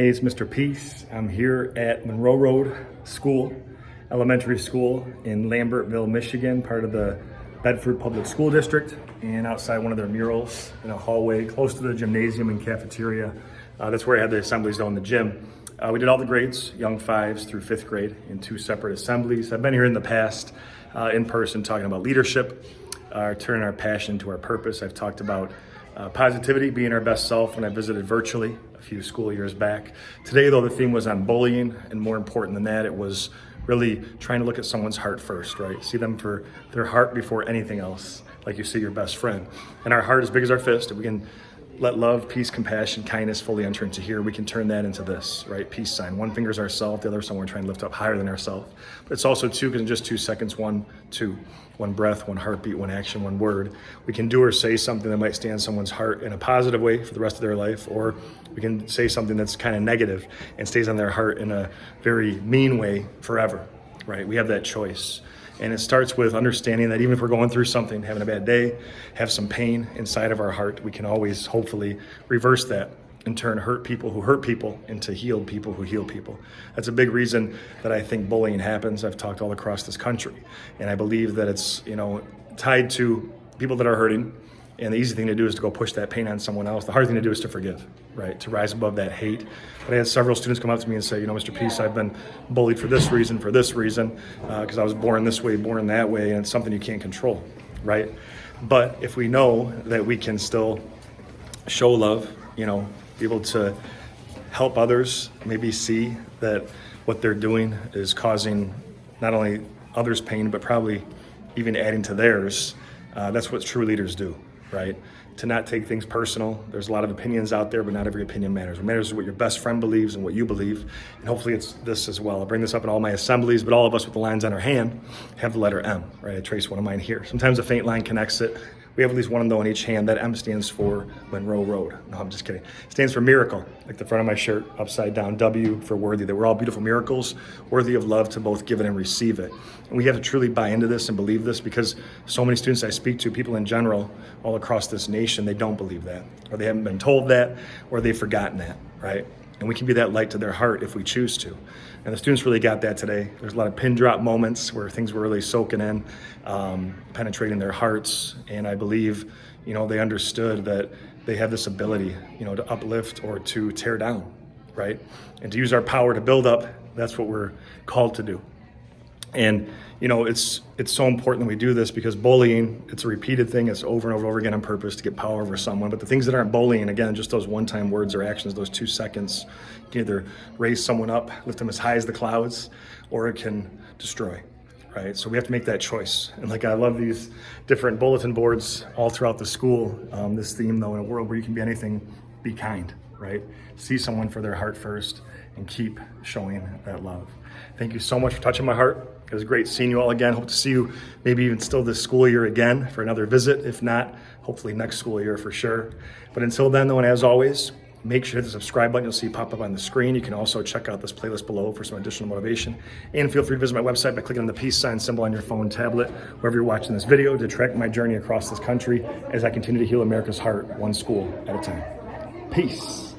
Hey, it's Mr. Peace. I'm here at Monroe Road School, elementary school in Lambertville, Michigan, part of the Bedford Public School District, and outside one of their murals in a hallway close to the gymnasium and cafeteria. That's where I had the assemblies down in the gym. We did all the grades, young 5s through 5th grade, in 2 separate assemblies. I've been here in the past in person talking about leadership, turning our passion to our purpose. I've talked about positivity, being our best self when I visited virtually a few school years back. Today, though, the theme was on bullying, and more important than that, it was really trying to look at someone's heart first, right? See them for their heart before anything else, like you see your best friend. And our heart is big as our fist. If we can let love, peace, compassion, kindness fully enter into here, we can turn that into this, right? Peace sign. One finger is ourself, the other someone trying to lift up higher than ourselves. But it's also two, because in just 2 seconds, 1, 2, one breath, one heartbeat, one action, one word. We can do or say something that might stay in someone's heart in a positive way for the rest of their life, or we can say something that's kind of negative and stays on their heart in a very mean way forever, right? We have that choice. And it starts with understanding that even if we're going through something, having a bad day, have some pain inside of our heart, we can always hopefully reverse that and turn hurt people who hurt people into healed people who heal people. That's a big reason that I think bullying happens. I've talked all across this country, and I believe that it's, tied to people that are hurting. And the easy thing to do is to go push that pain on someone else. The hard thing to do is to forgive, right? To rise above that hate. But I had several students come up to me and say, Mr. Peace, I've been bullied for this reason, because I was born this way, born that way, and it's something you can't control, right? But if we know that we can still show love, be able to help others, maybe see that what they're doing is causing not only others pain, but probably even adding to theirs, that's what true leaders do. Right? To not take things personal. There's a lot of opinions out there, but not every opinion matters. What matters is what your best friend believes and what you believe. And hopefully it's this as well. I bring this up in all my assemblies, but all of us with the lines on our hand have the letter M, right? I trace one of mine here. Sometimes a faint line connects it. We have at least one though in each hand. That M stands for Monroe Road. No, I'm just kidding. It stands for miracle, like the front of my shirt, upside down, W for worthy, that we're all beautiful miracles, worthy of love to both give it and receive it. And we have to truly buy into this and believe this, because so many students I speak to, people in general, all across this nation, they don't believe that, or they haven't been told that, or they've forgotten that, right? And we can be that light to their heart if we choose to. And the students really got that today. There's a lot of pin drop moments where things were really soaking in, penetrating their hearts. And I believe, they understood that they have this ability, to uplift or to tear down, right? And to use our power to build up, that's what we're called to do. And, it's so important that we do this, because bullying, it's a repeated thing. It's over and over and over again on purpose to get power over someone. But the things that aren't bullying, again, just those one-time words or actions, those 2 seconds, you can either raise someone up, lift them as high as the clouds, or it can destroy, right? So we have to make that choice. And I love these different bulletin boards all throughout the school. This theme, though, in a world where you can be anything, be kind, right? See someone for their heart first and keep showing that love. Thank you so much for touching my heart. It was great seeing you all again. Hope to see you maybe even still this school year again for another visit. If not, hopefully next school year for sure. But until then, though, and as always, make sure to hit the subscribe button. You'll see pop up on the screen. You can also check out this playlist below for some additional motivation. And feel free to visit my website by clicking on the peace sign symbol on your phone, tablet, wherever you're watching this video, to track my journey across this country as I continue to heal America's heart, one school at a time. Peace.